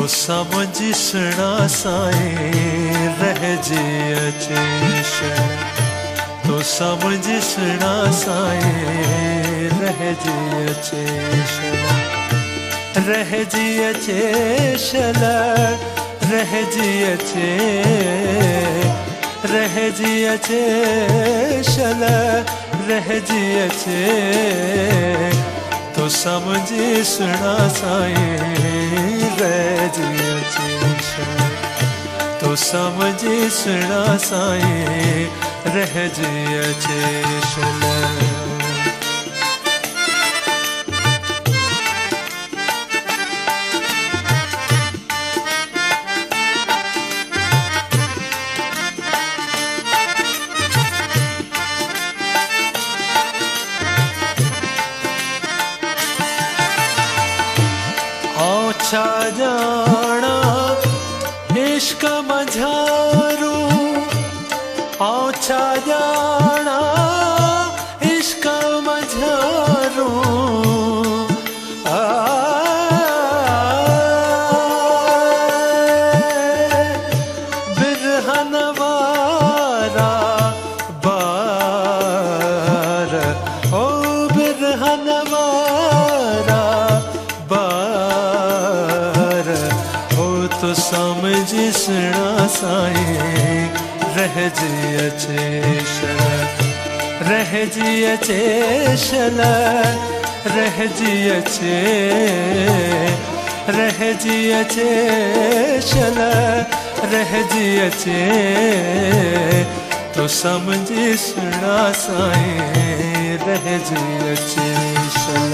समझिसणा साईं रहजे अचेशन तो समझिसणा साईं रहजे अचेशन रहजी अचेशन रहजी अचे रहजी अचेशन रहजी अचे तो समझिसणा साईं रहजी अचेशन तो समझिसणा साईं रहजी अचेशन छा जाना इश्क मझारू आओ छा जाना इश्क मझारू बिरहन वारा बार ओ बिरहन वारा तो समझिसणा साईं रहजी अचेशन रहजी अचेशन रहजी अचे रहजी अचेशन रहजी अचे तो समझिसणा साईं रहजी अचेशन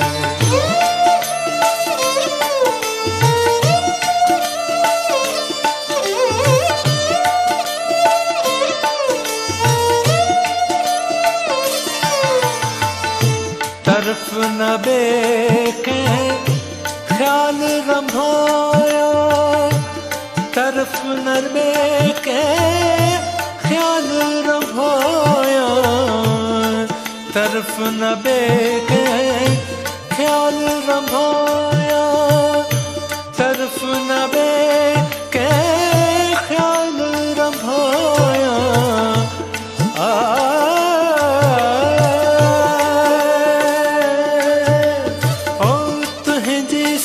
तरफ न बेके ख्याल रंभाया तरफ न बेके ख्याल रंभाया तरफ न बेके ख्याल रंभाया तरफ न बेके ख्याल रंभाया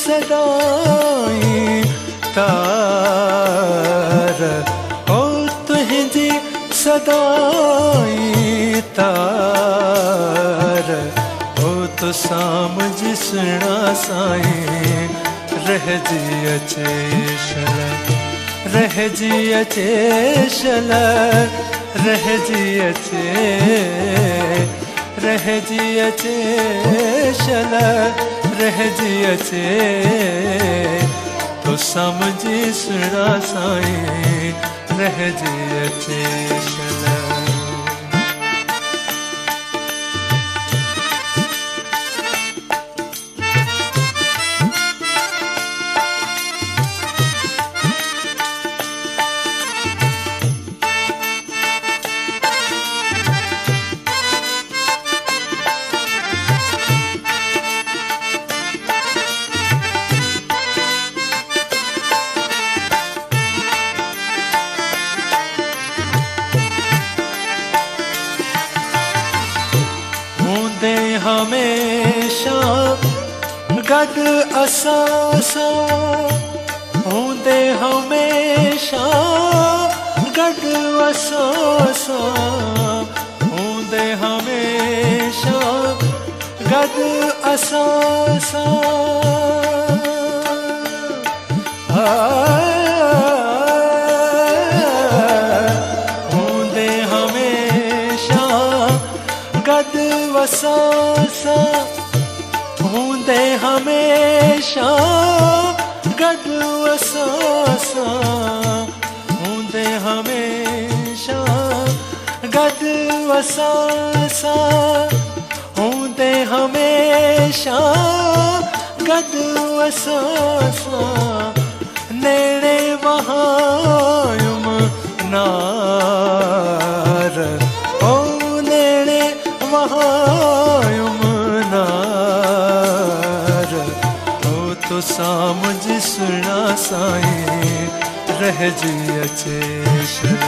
सदाई तार ओ तुझी सदाई तार ओ तो समझिसणा साईं रहजी अचेशन रहजी अचेशन रहजी अचे रहजी अचेशन रहजी अचे तो समझिसणा साईं रहजी अचेशन हमेशा गड असासा होंदे हमेशा गड असासा होंदे हमेशा गड असासा होंदे हमेशा गड वसासा होंदे हमेशा गड वसासा होंदे हमेशा गड वसासा होंदे हमेशा गड वसासा नेड़े वहायुम नार ओ नेड़े वहायुम नार ओ तो तो सामुझ सुना साईं रह जी अचे शल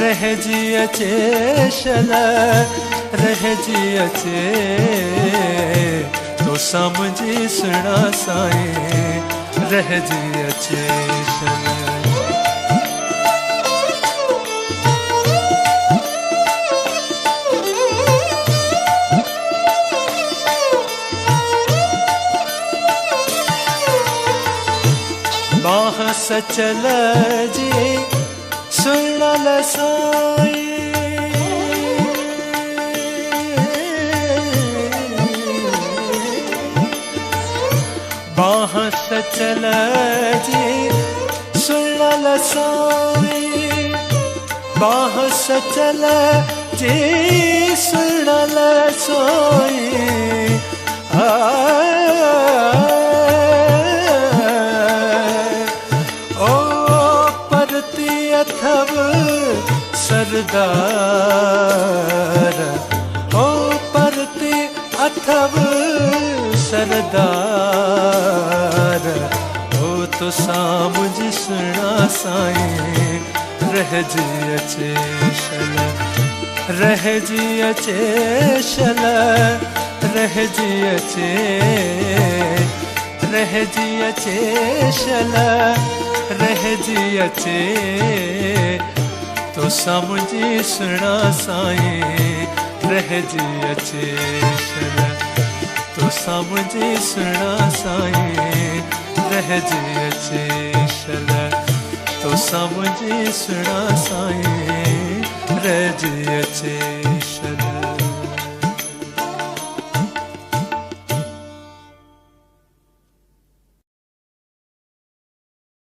रह जी अचे शल रह जी अचे तो सामुझ सुना साईं रह जी अचे शल बाह सचल जी सुनल साईं बाह सचल जी सुनल साईं बाह सचल जी सुनल साईं अथव सरदार ओ परते अथव सरदार ओ तो सामुझ सुना साईं रह जी अचे शल रह जी अचे शल रह जी अचे रह जी अचे शल रह जी अचे तो सामुझ सुना साईं रह जी अचे शल तो सामुझ सुना साईं रह जी अचे शल तो सामुझ सुना साईं रह जी अचे